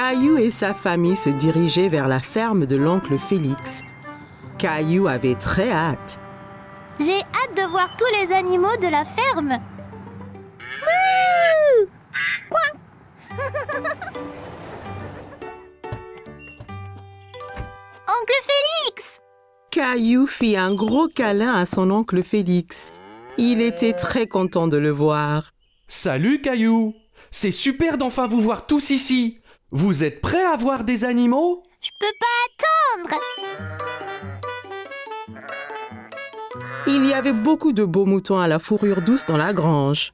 Caillou et sa famille se dirigeaient vers la ferme de l'oncle Félix. Caillou avait très hâte. J'ai hâte de voir tous les animaux de la ferme. Wouh! Oncle Félix! Caillou fit un gros câlin à son oncle Félix. Il était très content de le voir. Salut Caillou! C'est super d'enfin vous voir tous ici. Vous êtes prêts à voir des animaux? Je peux pas attendre! Il y avait beaucoup de beaux moutons à la fourrure douce dans la grange.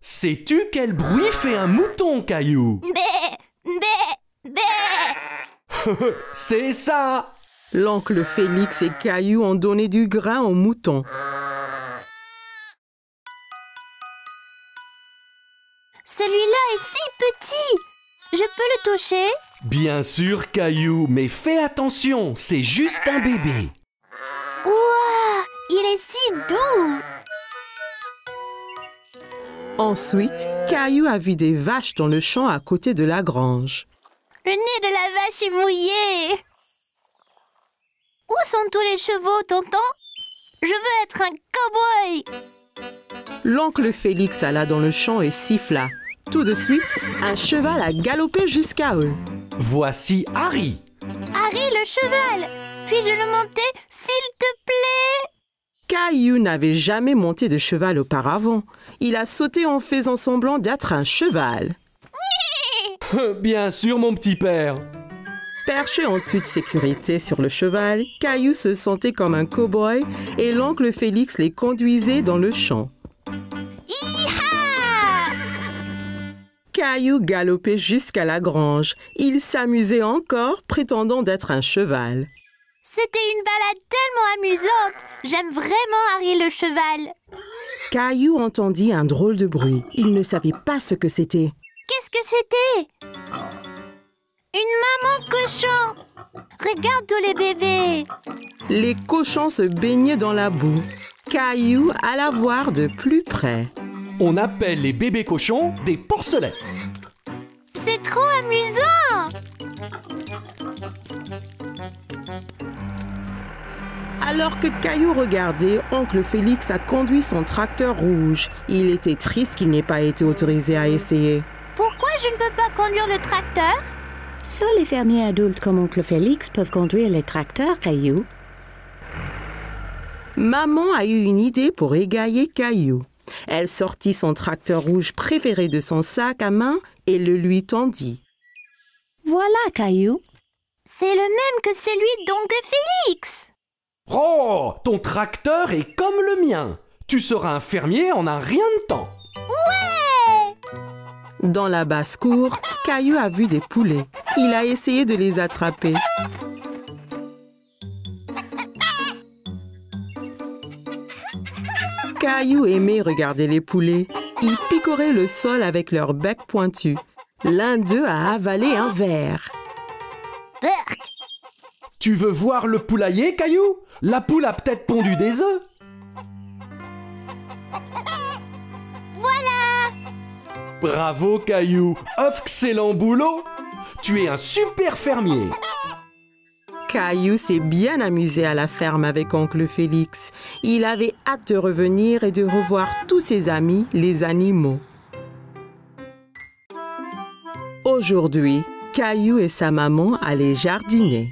Sais-tu quel bruit fait un mouton, Caillou? Bé! Bé! Bé! C'est ça! L'oncle Félix et Caillou ont donné du grain aux moutons. Celui-là est si petit! Je peux le toucher? Bien sûr, Caillou, mais fais attention, c'est juste un bébé. Ouah! Il est si doux! Ensuite, Caillou a vu des vaches dans le champ à côté de la grange. Le nez de la vache est mouillé! Où sont tous les chevaux, tonton? Je veux être un cow-boy! L'oncle Félix alla dans le champ et siffla. Tout de suite, un cheval a galopé jusqu'à eux. Voici Harry. Harry, le cheval! Puis-je le monter, s'il te plaît? Caillou n'avait jamais monté de cheval auparavant. Il a sauté en faisant semblant d'être un cheval. Bien sûr, mon petit père. Perché en toute sécurité sur le cheval, Caillou se sentait comme un cow-boy et l'oncle Félix les conduisait dans le champ. Hi-ha! Caillou galopait jusqu'à la grange. Il s'amusait encore, prétendant d'être un cheval. C'était une balade tellement amusante! J'aime vraiment Harry le cheval! Caillou entendit un drôle de bruit. Il ne savait pas ce que c'était. Qu'est-ce que c'était? Une maman cochon! Regarde tous les bébés! Les cochons se baignaient dans la boue. Caillou alla voir de plus près. On appelle les bébés cochons des porcelets. C'est trop amusant! Alors que Caillou regardait, oncle Félix a conduit son tracteur rouge. Il était triste qu'il n'ait pas été autorisé à essayer. Pourquoi je ne peux pas conduire le tracteur? Seuls les fermiers adultes comme oncle Félix peuvent conduire les tracteurs, Caillou. Maman a eu une idée pour égayer Caillou. Elle sortit son tracteur rouge préféré de son sac à main et le lui tendit. Voilà, Caillou. C'est le même que celui d'oncle Félix! Oh, ton tracteur est comme le mien. Tu seras un fermier en un rien de temps. Ouais! Dans la basse-cour, Caillou a vu des poulets. Il a essayé de les attraper. Caillou aimait regarder les poulets. Ils picoraient le sol avec leur bec pointu. L'un d'eux a avalé un ver. Burk! Tu veux voir le poulailler, Caillou? La poule a peut-être pondu des œufs. Voilà! Bravo, Caillou. Excellent boulot. Tu es un super fermier. Caillou s'est bien amusé à la ferme avec oncle Félix. Il avait hâte de revenir et de revoir tous ses amis, les animaux. Aujourd'hui, Caillou et sa maman allaient jardiner.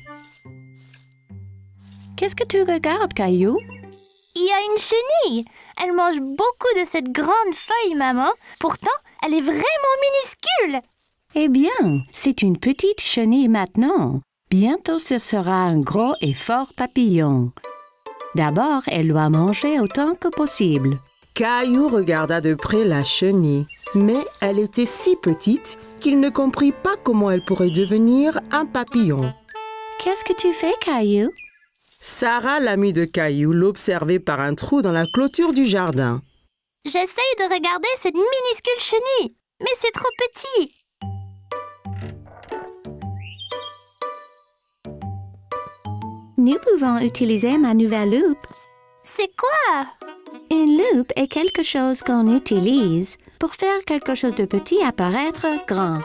Qu'est-ce que tu regardes, Caillou? Il y a une chenille! Elle mange beaucoup de cette grande feuille, maman. Pourtant, elle est vraiment minuscule! Eh bien, c'est une petite chenille maintenant. Bientôt, ce sera un gros et fort papillon. D'abord, elle doit manger autant que possible. Caillou regarda de près la chenille, mais elle était si petite qu'il ne comprit pas comment elle pourrait devenir un papillon. Qu'est-ce que tu fais, Caillou? Sarah, l'amie de Caillou, l'observait par un trou dans la clôture du jardin. J'essaye de regarder cette minuscule chenille, mais c'est trop petit. Nous pouvons utiliser ma nouvelle loupe. C'est quoi? Une loupe est quelque chose qu'on utilise pour faire quelque chose de petit apparaître grand.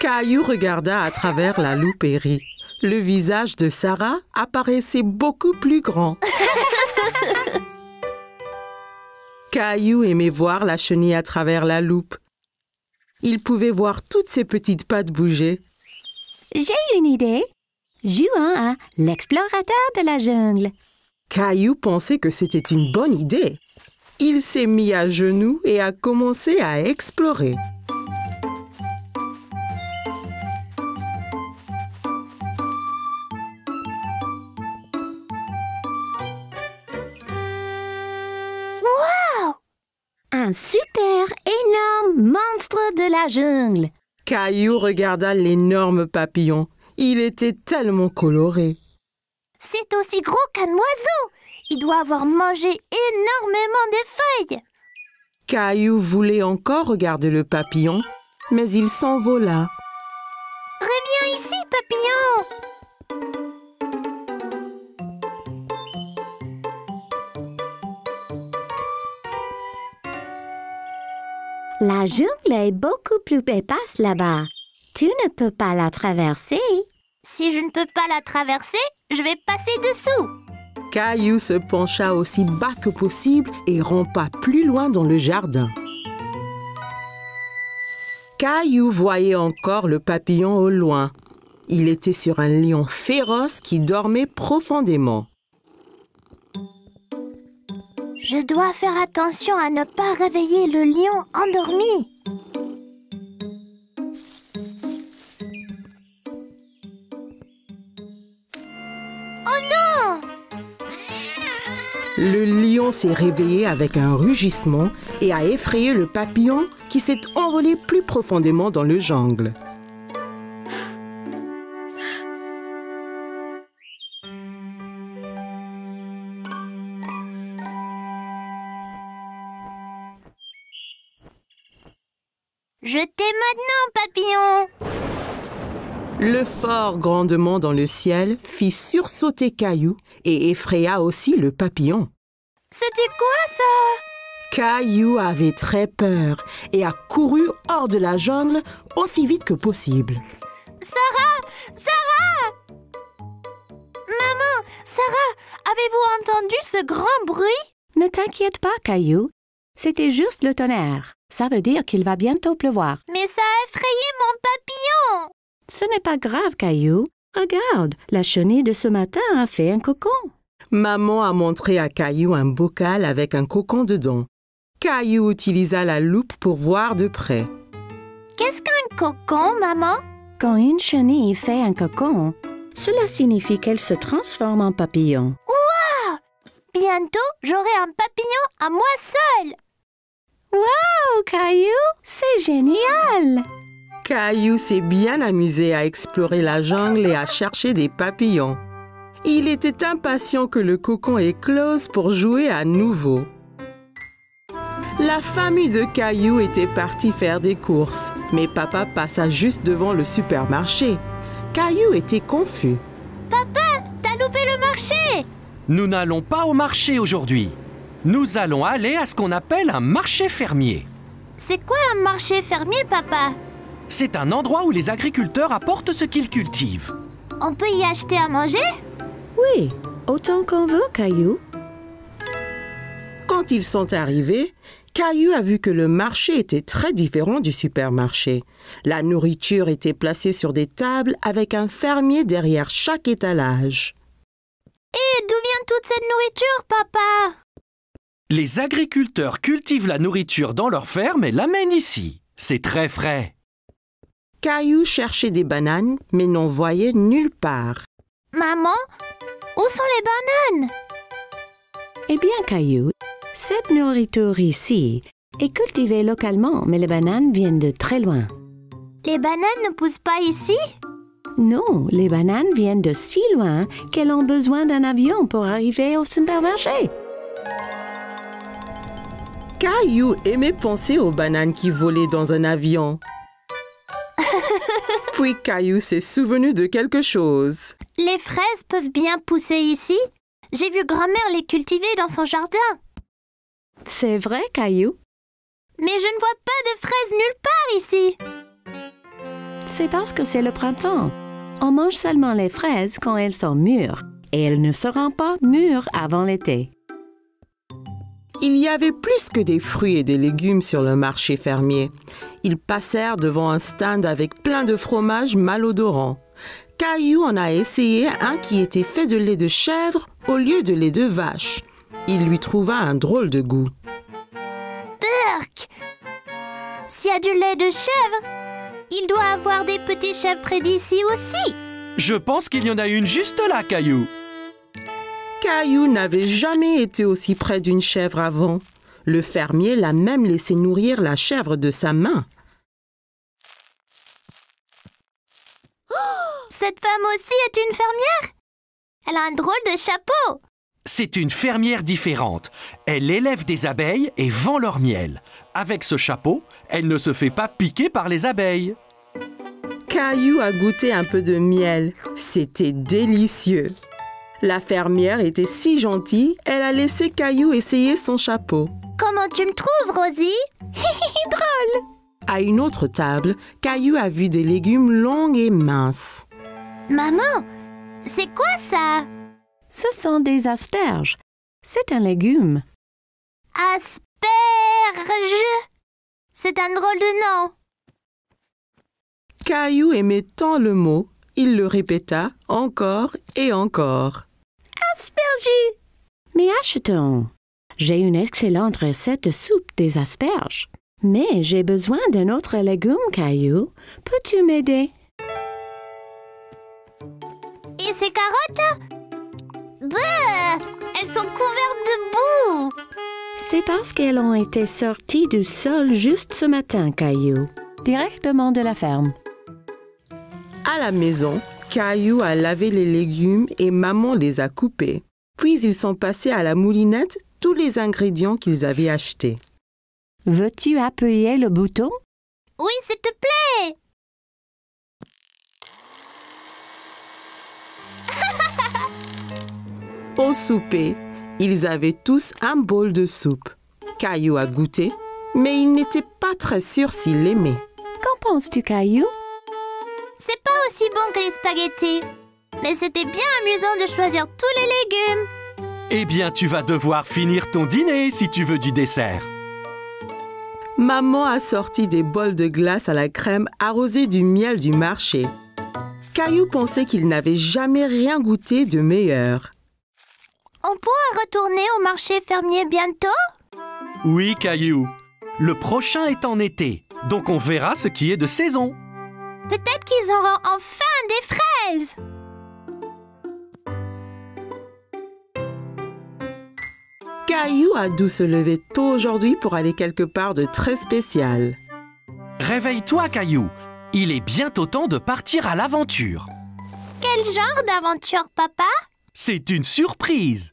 Caillou regarda à travers la loupe et rit. Le visage de Sarah apparaissait beaucoup plus grand. Caillou aimait voir la chenille à travers la loupe. Il pouvait voir toutes ses petites pattes bouger. J'ai une idée. Jouons à l'explorateur de la jungle. Caillou pensait que c'était une bonne idée. Il s'est mis à genoux et a commencé à explorer. Un super énorme monstre de la jungle. Caillou regarda l'énorme papillon. Il était tellement coloré. C'est aussi gros qu'un oiseau. Il doit avoir mangé énormément de feuilles. Caillou voulait encore regarder le papillon, mais il s'envola. Reviens ici, papillon. La jungle est beaucoup plus épaisse là-bas. Tu ne peux pas la traverser. Si je ne peux pas la traverser, je vais passer dessous. Caillou se pencha aussi bas que possible et rampa plus loin dans le jardin. Caillou voyait encore le papillon au loin. Il était sur un lion féroce qui dormait profondément. Je dois faire attention à ne pas réveiller le lion endormi. Oh non! Le lion s'est réveillé avec un rugissement et a effrayé le papillon qui s'est envolé plus profondément dans le jungle. Je t'ai maintenant, papillon! Le fort grandement dans le ciel fit sursauter Caillou et effraya aussi le papillon. C'était quoi ça? Caillou avait très peur et a couru hors de la jungle aussi vite que possible. Sarah! Sarah! Maman! Sarah! Avez-vous entendu ce grand bruit? Ne t'inquiète pas, Caillou. C'était juste le tonnerre. Ça veut dire qu'il va bientôt pleuvoir. Mais ça a effrayé mon papillon! Ce n'est pas grave, Caillou. Regarde, la chenille de ce matin a fait un cocon. Maman a montré à Caillou un bocal avec un cocon dedans. Caillou utilisa la loupe pour voir de près. Qu'est-ce qu'un cocon, maman? Quand une chenille fait un cocon, cela signifie qu'elle se transforme en papillon. Ouah! Bientôt, j'aurai un papillon à moi seule! Wow, Caillou, c'est génial! Caillou s'est bien amusé à explorer la jungle et à chercher des papillons. Il était impatient que le cocon éclose pour jouer à nouveau. La famille de Caillou était partie faire des courses, mais papa passa juste devant le supermarché. Caillou était confus. Papa, t'as loupé le marché! Nous n'allons pas au marché aujourd'hui. Nous allons aller à ce qu'on appelle un marché fermier. C'est quoi un marché fermier, papa? C'est un endroit où les agriculteurs apportent ce qu'ils cultivent. On peut y acheter à manger? Oui, autant qu'on veut, Caillou. Quand ils sont arrivés, Caillou a vu que le marché était très différent du supermarché. La nourriture était placée sur des tables avec un fermier derrière chaque étalage. Et d'où vient toute cette nourriture, papa? Les agriculteurs cultivent la nourriture dans leur ferme et l'amènent ici. C'est très frais. Caillou cherchait des bananes, mais n'en voyait nulle part. Maman, où sont les bananes? Eh bien, Caillou, cette nourriture ici est cultivée localement, mais les bananes viennent de très loin. Les bananes ne poussent pas ici? Non, les bananes viennent de si loin qu'elles ont besoin d'un avion pour arriver au supermarché. Caillou aimait penser aux bananes qui volaient dans un avion. Puis Caillou s'est souvenu de quelque chose. Les fraises peuvent bien pousser ici? J'ai vu grand-mère les cultiver dans son jardin. C'est vrai, Caillou? Mais je ne vois pas de fraises nulle part ici. C'est parce que c'est le printemps. On mange seulement les fraises quand elles sont mûres et elles ne seront pas mûres avant l'été. Il y avait plus que des fruits et des légumes sur le marché fermier. Ils passèrent devant un stand avec plein de fromages malodorants. Caillou en a essayé un qui était fait de lait de chèvre au lieu de lait de vache. Il lui trouva un drôle de goût. Burk! S'il y a du lait de chèvre, il doit avoir des petits chèvres près d'ici aussi. Je pense qu'il y en a une juste là, Caillou. Caillou n'avait jamais été aussi près d'une chèvre avant. Le fermier l'a même laissé nourrir la chèvre de sa main. Cette femme aussi est une fermière. Elle a un drôle de chapeau. C'est une fermière différente. Elle élève des abeilles et vend leur miel. Avec ce chapeau, elle ne se fait pas piquer par les abeilles. Caillou a goûté un peu de miel. C'était délicieux. La fermière était si gentille, elle a laissé Caillou essayer son chapeau. Comment tu me trouves, Rosie? Drôle. À une autre table, Caillou a vu des légumes longs et minces. Maman, c'est quoi ça? Ce sont des asperges. C'est un légume. Asperge. C'est un drôle de nom. Caillou aimait tant le mot, il le répéta encore et encore. Asperges! Mais achetons. J'ai une excellente recette de soupe des asperges. Mais j'ai besoin d'un autre légume, Caillou. Peux-tu m'aider? Et ces carottes? Bah, elles sont couvertes de boue. C'est parce qu'elles ont été sorties du sol juste ce matin, Caillou. Directement de la ferme. À la maison, Caillou a lavé les légumes et maman les a coupés. Puis ils sont passés à la moulinette tous les ingrédients qu'ils avaient achetés. Veux-tu appuyer le bouton? Oui, s'il te plaît. Au souper, ils avaient tous un bol de soupe. Caillou a goûté, mais il n'était pas très sûr s'il l'aimait. Qu'en penses-tu, Caillou? C'est pas aussi bon que les spaghettis. Mais c'était bien amusant de choisir tous les légumes. Eh bien, tu vas devoir finir ton dîner si tu veux du dessert. Maman a sorti des bols de glace à la crème arrosés du miel du marché. Caillou pensait qu'il n'avait jamais rien goûté de meilleur. On pourra retourner au marché fermier bientôt? Oui, Caillou. Le prochain est en été, donc on verra ce qui est de saison. Peut-être qu'ils auront enfin des fraises. Caillou a dû se lever tôt aujourd'hui pour aller quelque part de très spécial. Réveille-toi, Caillou. Il est bientôt temps de partir à l'aventure. Quel genre d'aventure, papa? C'est une surprise.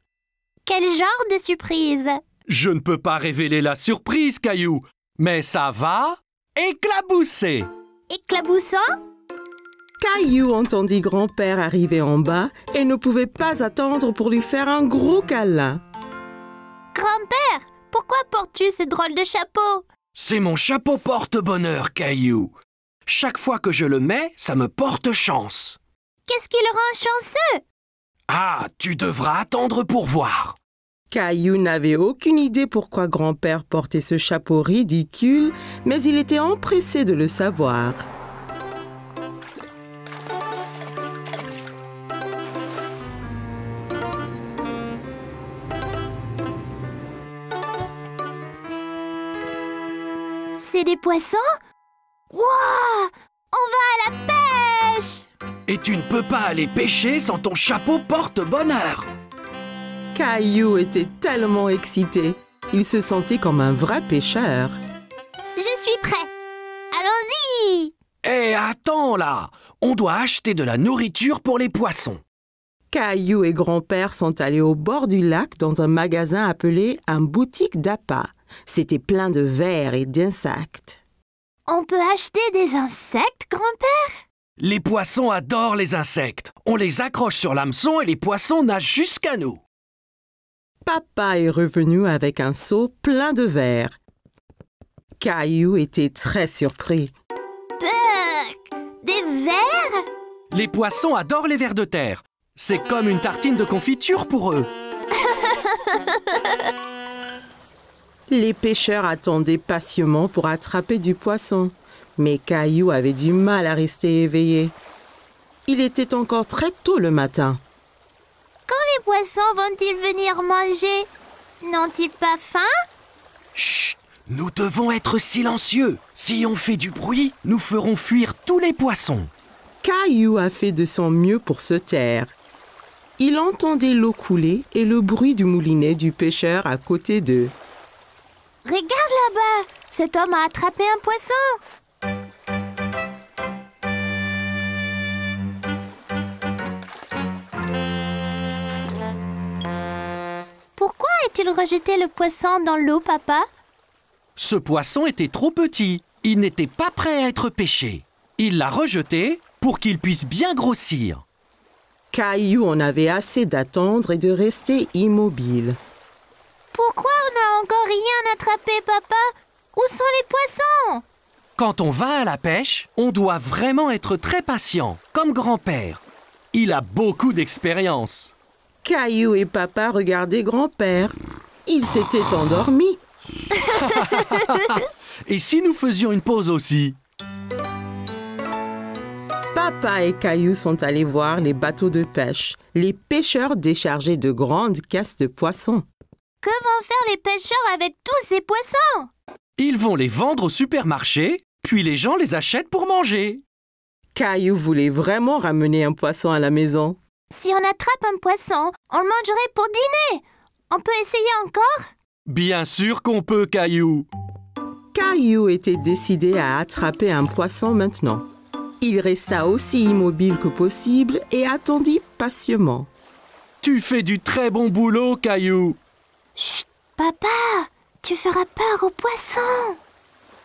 Quel genre de surprise? Je ne peux pas révéler la surprise, Caillou, mais ça va éclabousser. Éclaboussant? Caillou entendit grand-père arriver en bas et ne pouvait pas attendre pour lui faire un gros câlin. Grand-père, pourquoi portes-tu ce drôle de chapeau? C'est mon chapeau porte-bonheur, Caillou. Chaque fois que je le mets, ça me porte chance. Qu'est-ce qui le rend chanceux? Ah, tu devras attendre pour voir. Caillou n'avait aucune idée pourquoi grand-père portait ce chapeau ridicule, mais il était empressé de le savoir. C'est des poissons? Wouah! On va à la pêche! Et tu ne peux pas aller pêcher sans ton chapeau porte-bonheur. Caillou était tellement excité. Il se sentait comme un vrai pêcheur. Je suis prêt. Allons-y! Eh, attends là! On doit acheter de la nourriture pour les poissons. Caillou et grand-père sont allés au bord du lac dans un magasin appelé un boutique d'appât. C'était plein de vers et d'insectes. On peut acheter des insectes, grand-père? Les poissons adorent les insectes. On les accroche sur l'hameçon et les poissons nagent jusqu'à nous. Papa est revenu avec un seau plein de vers. Caillou était très surpris. Buck! Des vers? Les poissons adorent les vers de terre. C'est comme une tartine de confiture pour eux. Les pêcheurs attendaient patiemment pour attraper du poisson, mais Caillou avait du mal à rester éveillé. Il était encore très tôt le matin. Quand les poissons vont-ils venir manger? N'ont-ils pas faim? Chut! Nous devons être silencieux. Si on fait du bruit, nous ferons fuir tous les poissons. Caillou a fait de son mieux pour se taire. Il entendait l'eau couler et le bruit du moulinet du pêcheur à côté d'eux. Regarde là-bas! Cet homme a attrapé un poisson! Pourquoi a-t-il rejeté le poisson dans l'eau, papa? Ce poisson était trop petit. Il n'était pas prêt à être pêché. Il l'a rejeté pour qu'il puisse bien grossir. Caillou en avait assez d'attendre et de rester immobile. Pourquoi on n'a encore rien attrapé, papa? Où sont les poissons? Quand on va à la pêche, on doit vraiment être très patient, comme grand-père. Il a beaucoup d'expérience. Caillou et papa regardaient grand-père. Il s'était endormi. Et si nous faisions une pause aussi? Papa et Caillou sont allés voir les bateaux de pêche. Les pêcheurs déchargeaient de grandes caisses de poissons. Que vont faire les pêcheurs avec tous ces poissons? Ils vont les vendre au supermarché, puis les gens les achètent pour manger. Caillou voulait vraiment ramener un poisson à la maison. Si on attrape un poisson, on le mangerait pour dîner. On peut essayer encore? Bien sûr qu'on peut, Caillou. Caillou était décidé à attraper un poisson maintenant. Il resta aussi immobile que possible et attendit patiemment. Tu fais du très bon boulot, Caillou. Chut, papa, tu feras peur aux poissons.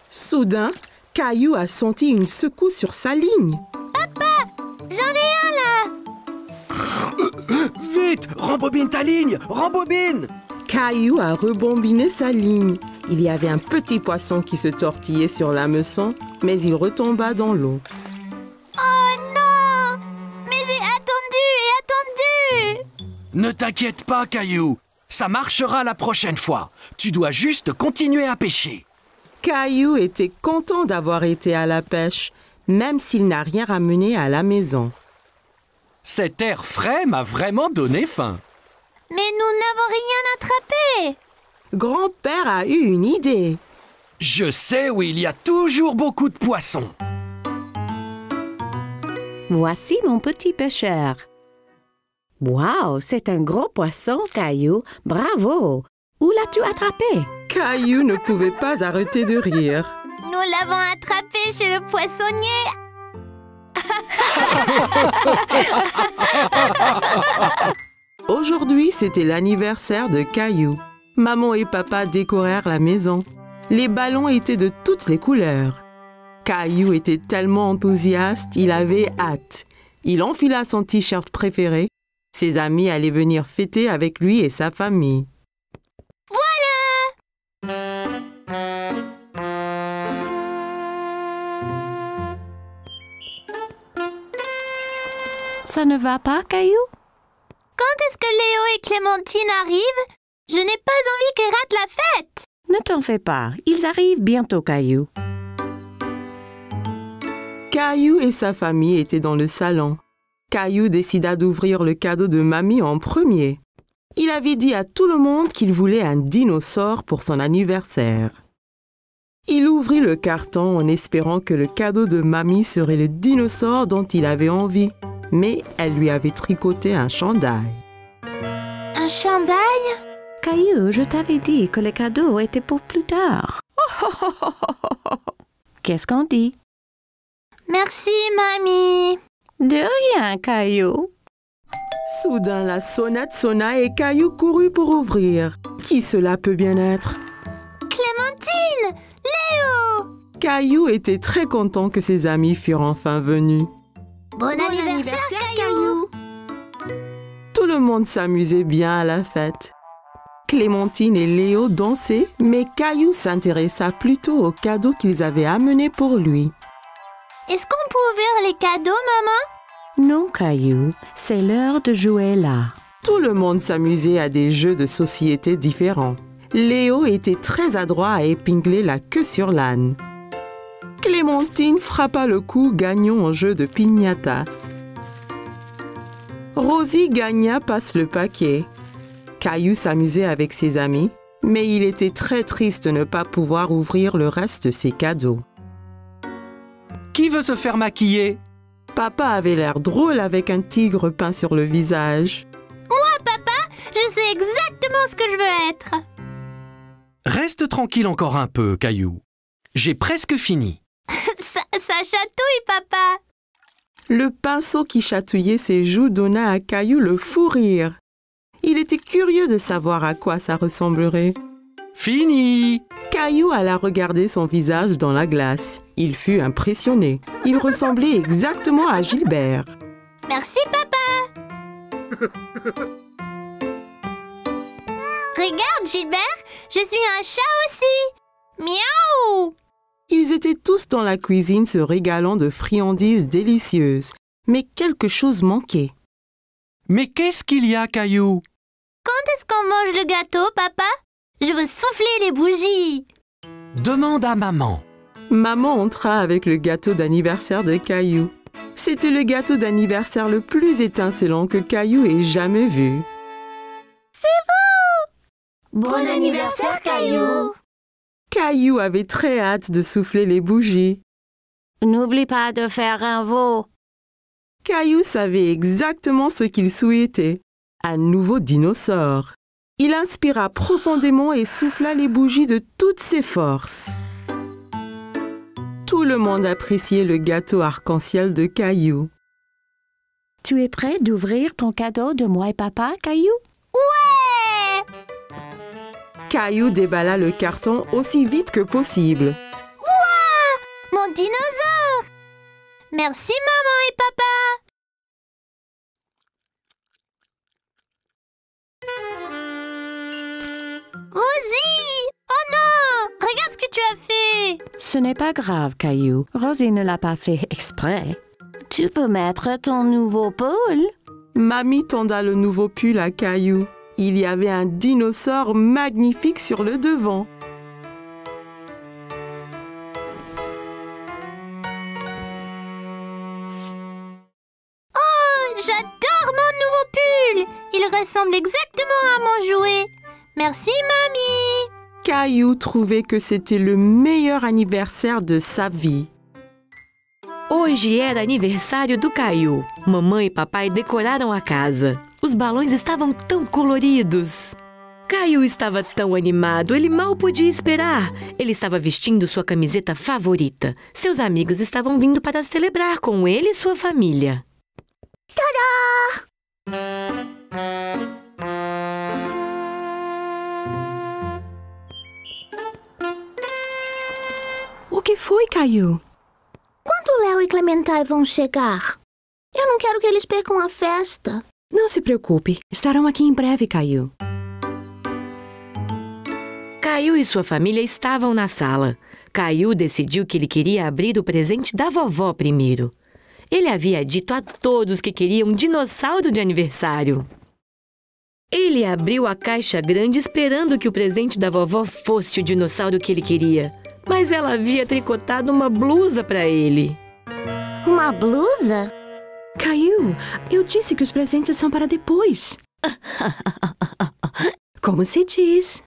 Soudain, Caillou a senti une secousse sur sa ligne. J'en ai un là. Vite, rembobine ta ligne, rembobine! Caillou a rebombiné sa ligne. Il y avait un petit poisson qui se tortillait sur l'hameçon, mais il retomba dans l'eau. Oh non! Mais j'ai attendu et attendu. Ne t'inquiète pas, Caillou. Ça marchera la prochaine fois. Tu dois juste continuer à pêcher. Caillou était content d'avoir été à la pêche, même s'il n'a rien ramené à la maison. Cet air frais m'a vraiment donné faim. Mais nous n'avons rien attrapé. Grand-père a eu une idée. Je sais où il y a toujours beaucoup de poissons. Voici mon petit pêcheur. Wow, c'est un gros poisson, Caillou. Bravo! Où l'as-tu attrapé? Caillou ne pouvait pas arrêter de rire. Nous l'avons attrapé chez le poissonnier. Aujourd'hui, c'était l'anniversaire de Caillou. Maman et papa décorèrent la maison. Les ballons étaient de toutes les couleurs. Caillou était tellement enthousiaste, il avait hâte. Il enfila son t-shirt préféré. Ses amis allaient venir fêter avec lui et sa famille. Ça ne va pas, Caillou? Quand est-ce que Léo et Clémentine arrivent? Je n'ai pas envie qu'ils ratent la fête. Ne t'en fais pas, ils arrivent bientôt, Caillou. Caillou et sa famille étaient dans le salon. Caillou décida d'ouvrir le cadeau de mamie en premier. Il avait dit à tout le monde qu'il voulait un dinosaure pour son anniversaire. Il ouvrit le carton en espérant que le cadeau de mamie serait le dinosaure dont il avait envie, mais elle lui avait tricoté un chandail. Un chandail? Caillou, je t'avais dit que le cadeau était pour plus tard. Qu'est-ce qu'on dit? Merci, mamie. De rien, Caillou. Soudain, la sonnette sonna et Caillou courut pour ouvrir. Qui cela peut bien être? Clémentine! Léo! Caillou était très content que ses amis furent enfin venus. Bon anniversaire, Caillou! Tout le monde s'amusait bien à la fête. Clémentine et Léo dansaient, mais Caillou s'intéressa plutôt aux cadeaux qu'ils avaient amenés pour lui. Est-ce qu'on peut ouvrir les cadeaux, maman? Non, Caillou, c'est l'heure de jouer là. Tout le monde s'amusait à des jeux de société différents. Léo était très adroit à épingler la queue sur l'âne. Clémentine frappa le coup gagnant en jeu de piñata. Rosie gagna passe le paquet. Caillou s'amusait avec ses amis, mais il était très triste de ne pas pouvoir ouvrir le reste de ses cadeaux. Qui veut se faire maquiller? Papa avait l'air drôle avec un tigre peint sur le visage. Je sais exactement ce que je veux être. Reste tranquille encore un peu, Caillou. J'ai presque fini. Ça chatouille, papa. Le pinceau qui chatouillait ses joues donna à Caillou le fou rire. Il était curieux de savoir à quoi ça ressemblerait. Fini! Caillou alla regarder son visage dans la glace. Il fut impressionné. Il ressemblait exactement à Gilbert. Merci, papa. Regarde, Gilbert, je suis un chat aussi. Miaou! Ils étaient tous dans la cuisine se régalant de friandises délicieuses. Mais quelque chose manquait. Mais qu'est-ce qu'il y a, Caillou? Quand est-ce qu'on mange le gâteau, papa? Je veux souffler les bougies. Demande à maman. Maman entra avec le gâteau d'anniversaire de Caillou. C'était le gâteau d'anniversaire le plus étincelant que Caillou ait jamais vu. Bon anniversaire, Caillou. Caillou avait très hâte de souffler les bougies. N'oublie pas de faire un veau. Caillou savait exactement ce qu'il souhaitait. Un nouveau dinosaure. Il inspira profondément et souffla les bougies de toutes ses forces. Tout le monde appréciait le gâteau arc-en-ciel de Caillou. Tu es prêt d'ouvrir ton cadeau de moi et papa, Caillou? Ouais! Caillou déballa le carton aussi vite que possible. Mon dinosaure! Merci, maman et papa. Rosie! Oh non! Regarde ce que tu as fait! Ce n'est pas grave, Caillou. Rosie ne l'a pas fait exprès. Tu peux mettre ton nouveau pull. Mamie tenda le nouveau pull à Caillou. Il y avait un dinosaure magnifique sur le devant. J'adore mon nouveau pull! Il ressemble exactement à mon jouet. Merci, mamie! Caillou trouvait que c'était le meilleur anniversaire de sa vie. Hoje era aniversário do Caillou. Mamãe e papai decoraram a casa. Os balões estavam tão coloridos. Caillou estava tão animado, ele mal podia esperar. Ele estava vestindo sua camiseta favorita. Seus amigos estavam vindo para celebrar com ele e sua família. O que foi, Caillou? Quando Léo e Clementine vão chegar? Eu não quero que eles percam a festa. Não se preocupe, estarão aqui em breve, Caillou. Caillou e sua família estavam na sala. Caillou decidiu que ele queria abrir o presente da vovó primeiro. Ele havia dito a todos que queria um dinossauro de aniversário. Ele abriu a caixa grande esperando que o presente da vovó fosse o dinossauro que ele queria. Mas ela havia tricotado uma blusa para ele. Uma blusa? Caillou, eu disse que os presentes são para depois. Como se diz?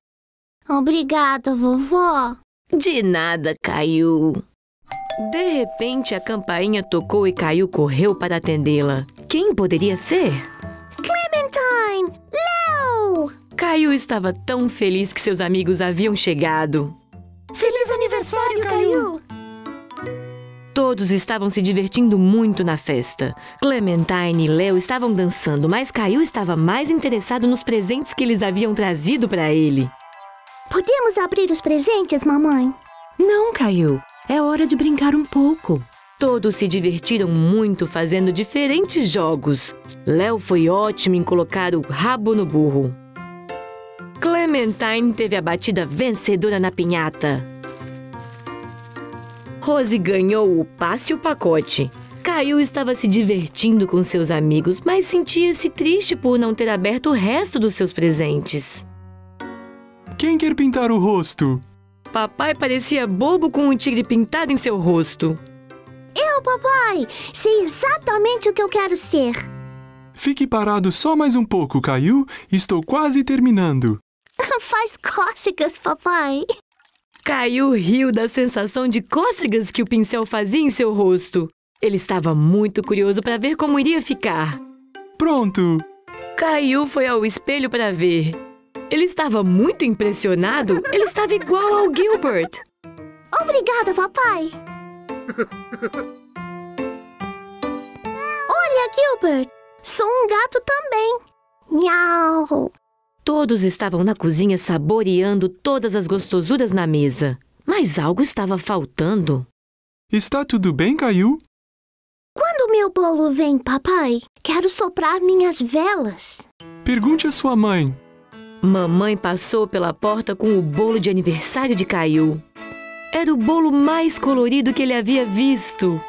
Obrigada, vovó. De nada, Caillou. De repente, a campainha tocou e Caillou correu para atendê-la. Quem poderia ser? Clementine! Léo! Caillou estava tão feliz que seus amigos haviam chegado. Feliz aniversário, Caillou! Todos estavam se divertindo muito na festa. Clementine e Léo estavam dançando, mas Caillou estava mais interessado nos presentes que eles haviam trazido para ele. Podemos abrir os presentes, mamãe? Não, Caillou. É hora de brincar um pouco. Todos se divertiram muito fazendo diferentes jogos. Léo foi ótimo em colocar o rabo no burro. Clementine teve a batida vencedora na pinhata. Rose ganhou o passe e o pacote. Caillou estava se divertindo com seus amigos, mas sentia-se triste por não ter aberto o resto dos seus presentes. Quem quer pintar o rosto? Papai parecia bobo com um tigre pintado em seu rosto. Eu, papai, sei exatamente o que eu quero ser. Fique parado só mais um pouco, Caillou. Estou quase terminando. Faz cócegas, papai. Caillou riu da sensação de cócegas que o pincel fazia em seu rosto. Ele estava muito curioso para ver como iria ficar. Pronto! Caillou foi ao espelho para ver. Ele estava muito impressionado. Ele estava igual ao Gilbert. Obrigada, papai. Olha, Gilbert. Sou um gato também. Miau. Todos estavam na cozinha saboreando todas as gostosuras na mesa. Mas algo estava faltando. Está tudo bem, Caillou? Quando meu bolo vem, papai, quero soprar minhas velas. Pergunte à sua mãe. Mamãe passou pela porta com o bolo de aniversário de Caillou. Era o bolo mais colorido que ele havia visto.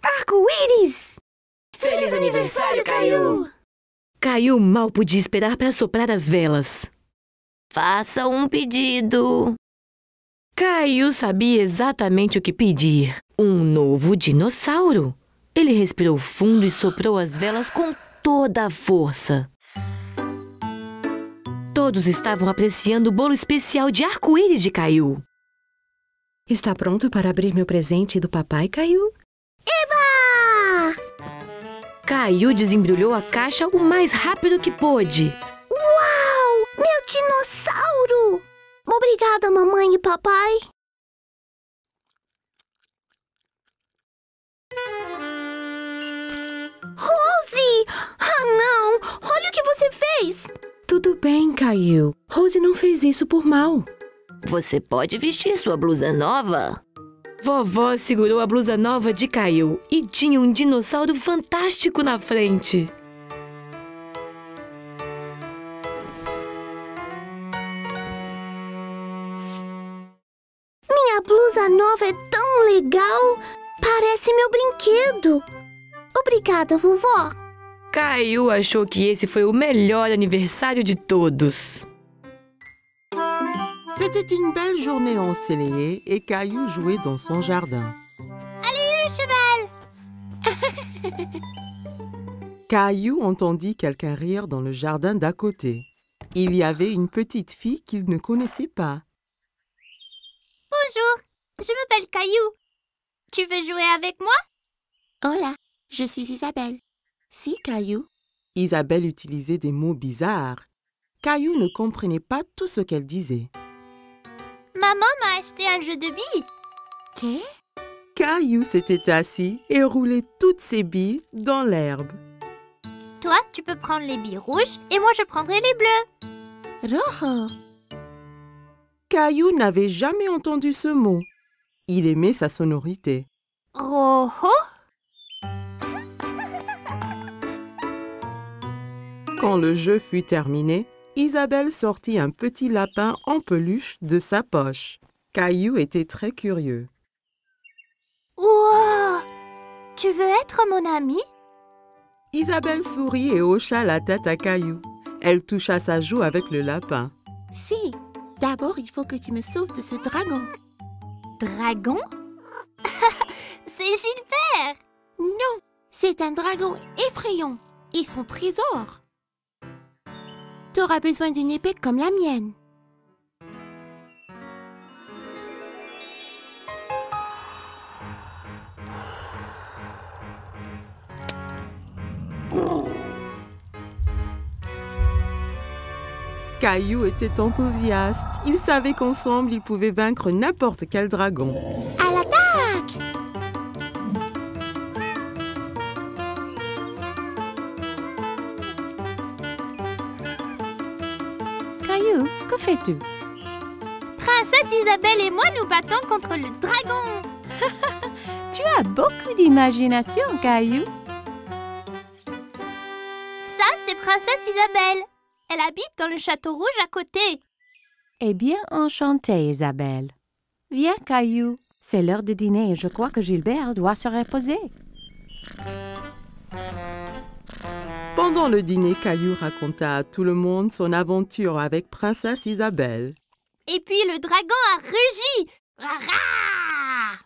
Arco-íris! Feliz aniversário, Caillou! Caillou mal podia esperar para soprar as velas. Faça um pedido. Caillou sabia exatamente o que pedir. Um novo dinossauro. Ele respirou fundo e soprou as velas com toda a força. Todos estavam apreciando o bolo especial de arco-íris de Caillou. Está pronto para abrir meu presente do papai, Caillou? Eba! Caillou desembrulhou a caixa o mais rápido que pôde. Uau! Meu dinossauro! Obrigada, mamãe e papai. Rose! Ah, não! Olha o que você fez! Tudo bem, Caillou. Rose não fez isso por mal. Você pode vestir sua blusa nova? Vovó segurou a blusa nova de Caillou e tinha um dinossauro fantástico na frente. Minha blusa nova é tão legal! Parece meu brinquedo! Obrigada, vovó! Caillou achou que esse foi o melhor aniversário de todos. C'était une belle journée ensoleillée et Caillou jouait dans son jardin. Allez, le cheval! Caillou entendit quelqu'un rire dans le jardin d'à côté. Il y avait une petite fille qu'il ne connaissait pas. Bonjour, je m'appelle Caillou. Tu veux jouer avec moi? Hola, je suis Isabelle. Si, Caillou. Isabelle utilisait des mots bizarres. Caillou ne comprenait pas tout ce qu'elle disait. Maman m'a acheté un jeu de billes. Qu'est? Caillou s'était assis et roulait toutes ses billes dans l'herbe. Toi, tu peux prendre les billes rouges et moi je prendrai les bleues. Rojo. Caillou n'avait jamais entendu ce mot. Il aimait sa sonorité. Rojo? Quand le jeu fut terminé, Isabelle sortit un petit lapin en peluche de sa poche. Caillou était très curieux. Wow! Tu veux être mon ami? Isabelle sourit et hocha la tête à Caillou. Elle toucha sa joue avec le lapin. Si, d'abord il faut que tu me sauves de ce dragon. Dragon? C'est Gilbert! Non, c'est un dragon effrayant et son trésor. T'auras besoin d'une épée comme la mienne. Caillou était enthousiaste. Il savait qu'ensemble, ils pouvaient vaincre n'importe quel dragon. À l'attaque! Caillou, que fais-tu? Princesse Isabelle et moi nous battons contre le dragon. Tu as beaucoup d'imagination, Caillou. Ça, c'est Princesse Isabelle. Elle habite dans le château rouge à côté. Eh bien, enchantée, Isabelle. Viens, Caillou. C'est l'heure de dîner et je crois que Gilbert doit se reposer. Pendant le dîner, Caillou raconta à tout le monde son aventure avec Princesse Isabelle. Et puis le dragon a rugi. Rara!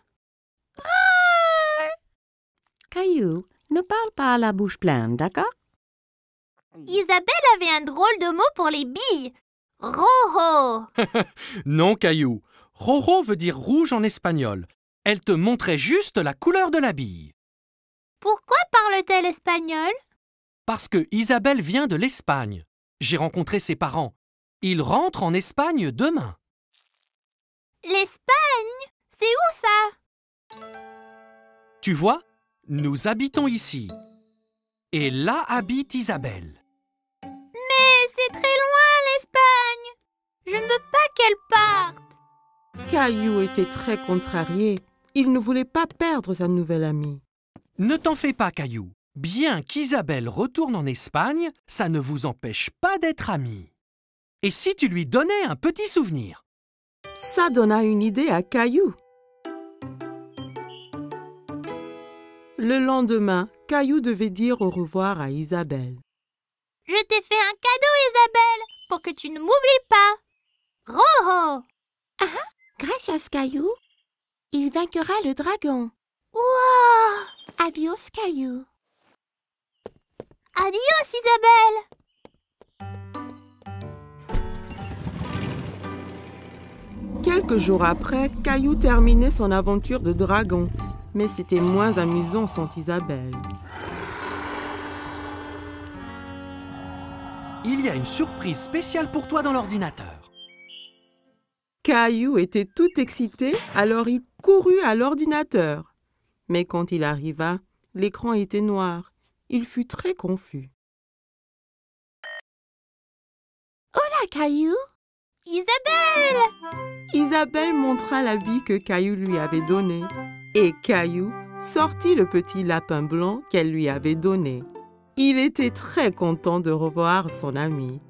Caillou, ne parle pas à la bouche pleine, d'accord? Isabelle avait un drôle de mot pour les billes. Rojo. Non, Caillou. Rojo veut dire rouge en espagnol. Elle te montrait juste la couleur de la bille. Pourquoi parle-t-elle espagnol? Parce que Isabelle vient de l'Espagne. J'ai rencontré ses parents. Ils rentrent en Espagne demain. L'Espagne? C'est où ça? Tu vois, nous habitons ici. Et là habite Isabelle. Mais c'est très loin l'Espagne. Je ne veux pas qu'elle parte. Caillou était très contrarié. Il ne voulait pas perdre sa nouvelle amie. Ne t'en fais pas, Caillou. Bien qu'Isabelle retourne en Espagne, ça ne vous empêche pas d'être amis. Et si tu lui donnais un petit souvenir? Ça donna une idée à Caillou. Le lendemain, Caillou devait dire au revoir à Isabelle. Je t'ai fait un cadeau, Isabelle, pour que tu ne m'oublies pas. Rojo. Grâce à ce Caillou, il vaincra le dragon. Wow. Adios, Caillou. Adios, Isabelle. Quelques jours après, Caillou terminait son aventure de dragon. Mais c'était moins amusant sans Isabelle. Il y a une surprise spéciale pour toi dans l'ordinateur. Caillou était tout excité, alors il courut à l'ordinateur. Mais quand il arriva, l'écran était noir. Il fut très confus. Hola, Caillou. Isabelle. Isabelle montra l'habit que Caillou lui avait donné. Et Caillou sortit le petit lapin blanc qu'elle lui avait donné. Il était très content de revoir son ami.